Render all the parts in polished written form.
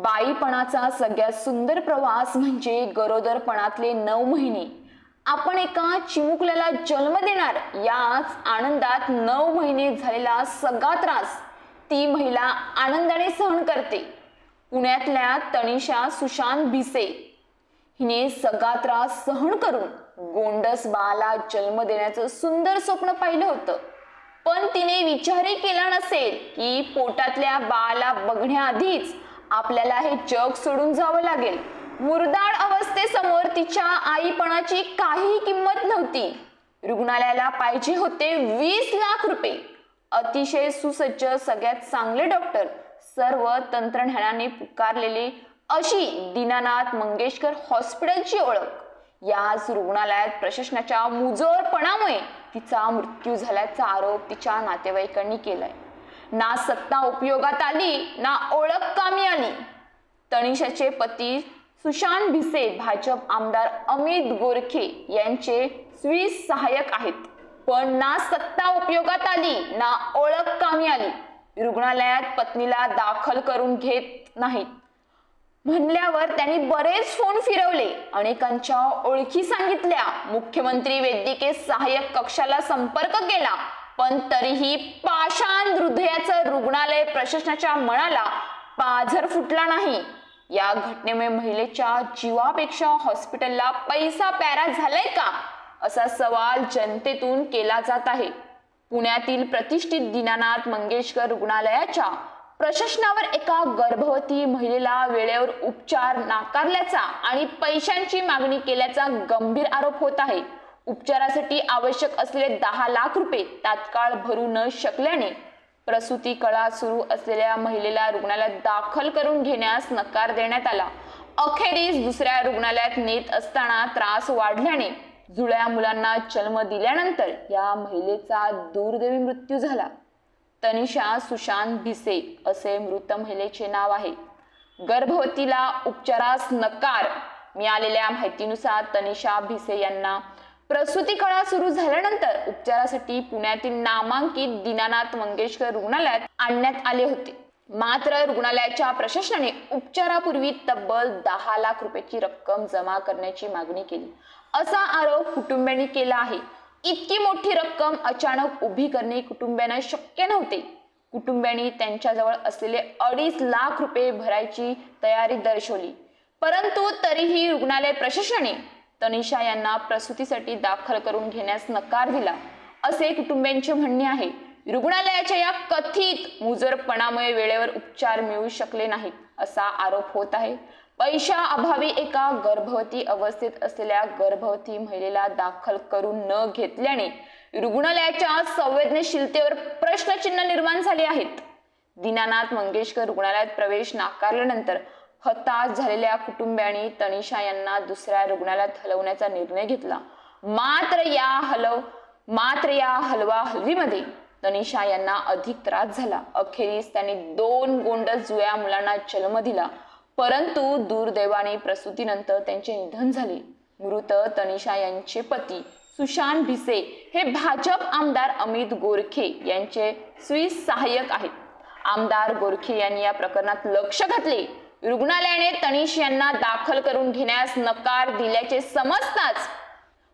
बाईपणाचा सगळ्यात सुंदर प्रवास म्हणजे गरोदरपणातले 9 महिने. आपण एका चिमुकल्याला जन्म देणार याच आनंदात 9 महिने झालेला सगळा त्रास ती महिला आनंदाने सहन करते. पुण्यातल्या तनिषा सुशांत भिसे हिने सगळा त्रास सहन करून गोंडस बाळाला जन्म देण्याचं सुंदर स्वप्न पाहिलं होतं. पण तिने विचारही केला नसेल की पोटातल्या बाळाला बघण्याआधीच आपल्याला हे जग सोडून जावं लागेल. मुरदाड अवस्थेसमोर तिच्या आईपणाची काही किंमत नव्हती. रुग्णालयाला पाहिजे होते 20 लाख रुपये. अतिशय सुसज्ज, सगळ्यात चांगले डॉक्टर, सर्व तंत्रज्ञानाने पुकारलेले अशी दीनानाथ मंगेशकर हॉस्पिटलची ओळख. याच रुग्णालयात प्रशासनाच्या मुजोरपणामुळे तिचा मृत्यू झाल्याचा आरोप तिच्या नातेवाईकांनी केलाय. ना सत्ता उपयोगात आली, ना ओळख कामी आली. तनिषाचे पती सुशांत भिसे भाजप आमदार अमित गोरखे यांचे स्वीस सहाय्यक आहेत. पण ना सत्ता उपयोगात आली, ना ओळख कामी आली. रुग्णालयात पत्नीला दाखल करून घेत नाहीत म्हणल्यावर त्यांनी बरेच फोन फिरवले, अनेकांच्या ओळखी सांगितल्या, मुख्यमंत्री वैद्यकीय सहाय्यक कक्षाला संपर्क केला, पण तरीही पाषाण हृदयाचं रुग्णालय प्रशासनाच्या मनाला पाझर फुटला नाही. या घटनेमुळे महिलेच्या जीवापेक्षा हॉस्पिटलला पैसा प्यारा झालाय का, असा सवाल जनतेतून केला जात आहे. पुण्यातील प्रतिष्ठित दीनानाथ मंगेशकर रुग्णालयाच्या प्रशासनावर एका गर्भवती महिलेला वेळेवर उपचार नाकारल्याचा आणि पैशांची मागणी केल्याचा गंभीर आरोप होत आहे. उपचारासाठी आवश्यक असलेले 10 लाख रुपये तात्काळ भरू न शकल्याने प्रसूती कळा सुरू असलेल्या महिलेला रुग्णालयात दाखल करून घेण्यास नकार देण्यात आला. अखेरीस दुसऱ्या रुग्णालयात नेत असताना त्रास वाढल्याने जुळ्या मुलांना जन्म दिल्यानंतर या महिलेचा दुर्दैवी मृत्यू झाला. तनिषा सुशांत भिसे असे मृत महिलेचे नाव आहे. गर्भवतीला उपचारास नकार. मिळालेल्या माहितीनुसार तनिषा भिसे यांना प्रसूती कळा सुरू झाल्यानंतर उपचारासाठी पुण्यातील नामांकित दीनानाथ मंगेशकर रुग्णालयात आणण्यात आले होते. मात्र रुग्णालयाच्या प्रशासनाने उपचारापूर्वी तब्बल 10 लाख रुपयाची रक्कम जमा करण्याची मागणी केली, असा आरोप कुटुंबियांनी केला आहे. इतकी मोठी रक्कम अचानक उभी करणे कुटुंबियांना शक्य नव्हते. कुटुंबियांनी त्यांच्याजवळ असलेले 2.5 लाख रुपये भरायची तयारी दर्शवली, परंतु तरीही रुग्णालय प्रशासनाने तनिषा यांना प्रसूतीसाठी दाखल करून घेण्यास नकार दिला, असे कुटुंबियांचे म्हणणे आहे. रुग्णालयाच्या या कथित मुजरपणामुळे वेळेवर उपचार मिळू शकले नाहीत, असा आरोप होत आहे. पैशाअभावी एका गर्भवती अवस्थेत असलेल्या गर्भवती महिलेला दाखल करून न घेतल्याने रुग्णालयाच्या संवेदनशीलतेवर प्रश्नचिन्ह निर्माण झाले आहेत. दीनानाथ मंगेशकर रुग्णालयात प्रवेश नाकारल्यानंतर हताश झालेल्या कुटुंबियांनी तनिषा यांना दुसऱ्या रुग्णालयात हलवण्याचा निर्णय घेतला. मात्र या हलवाहलवीमध्ये तनिषा यांना अधिक त्रास झाला. अखेरीस त्यांनी 2 गोंडस जुळ्या मुलांना जन्म दिला, परंतु दुर्दैवाने प्रसूतीनंतर त्यांचे निधन झाले. मृत तनिषा यांचे पती सुशांत भिसे हे भाजप आमदार अमित गोरखे यांचे स्वीस सहाय्यक आहेत. आमदार गोरखे यांनी या प्रकरणात लक्ष घातले. रुग्णालयाने तनिष यांना दाखल करून घेण्यास नकार दिल्याचे समजताच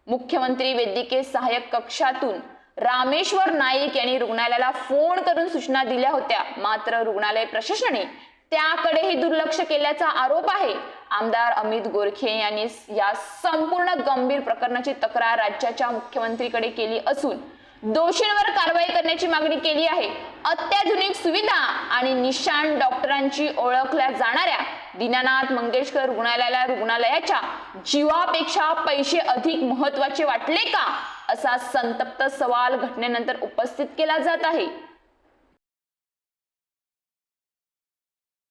मुख्यमंत्री वैद्यकीय सहाय्यक कक्षातून रामेश्वर नाईक यांनी रुग्णालयाला फोन करून सूचना दिल्या होत्या. मात्र रुग्णालय प्रशासनाने त्याकडेही दुर्लक्ष केल्याचा आरोप आहे. आमदार अमित गोरखे यांनी या संपूर्ण गंभीर प्रकरणाची तक्रार राज्याच्या मुख्यमंत्रीकडे केली असून दोषींवर कारवाई करण्याची मागणी केली आहे. अत्याधुनिक सुविधा आणि निष्णात डॉक्टरांची ओळखल्या जाणाऱ्या दीनानाथ मंगेशकर रुग्णालयाला रुग्णालयाच्या जीवापेक्षा पैसे अधिक महत्त्वाचे वाटले का, असा संतप्त सवाल घटनेनंतर उपस्थित केला जात आहे.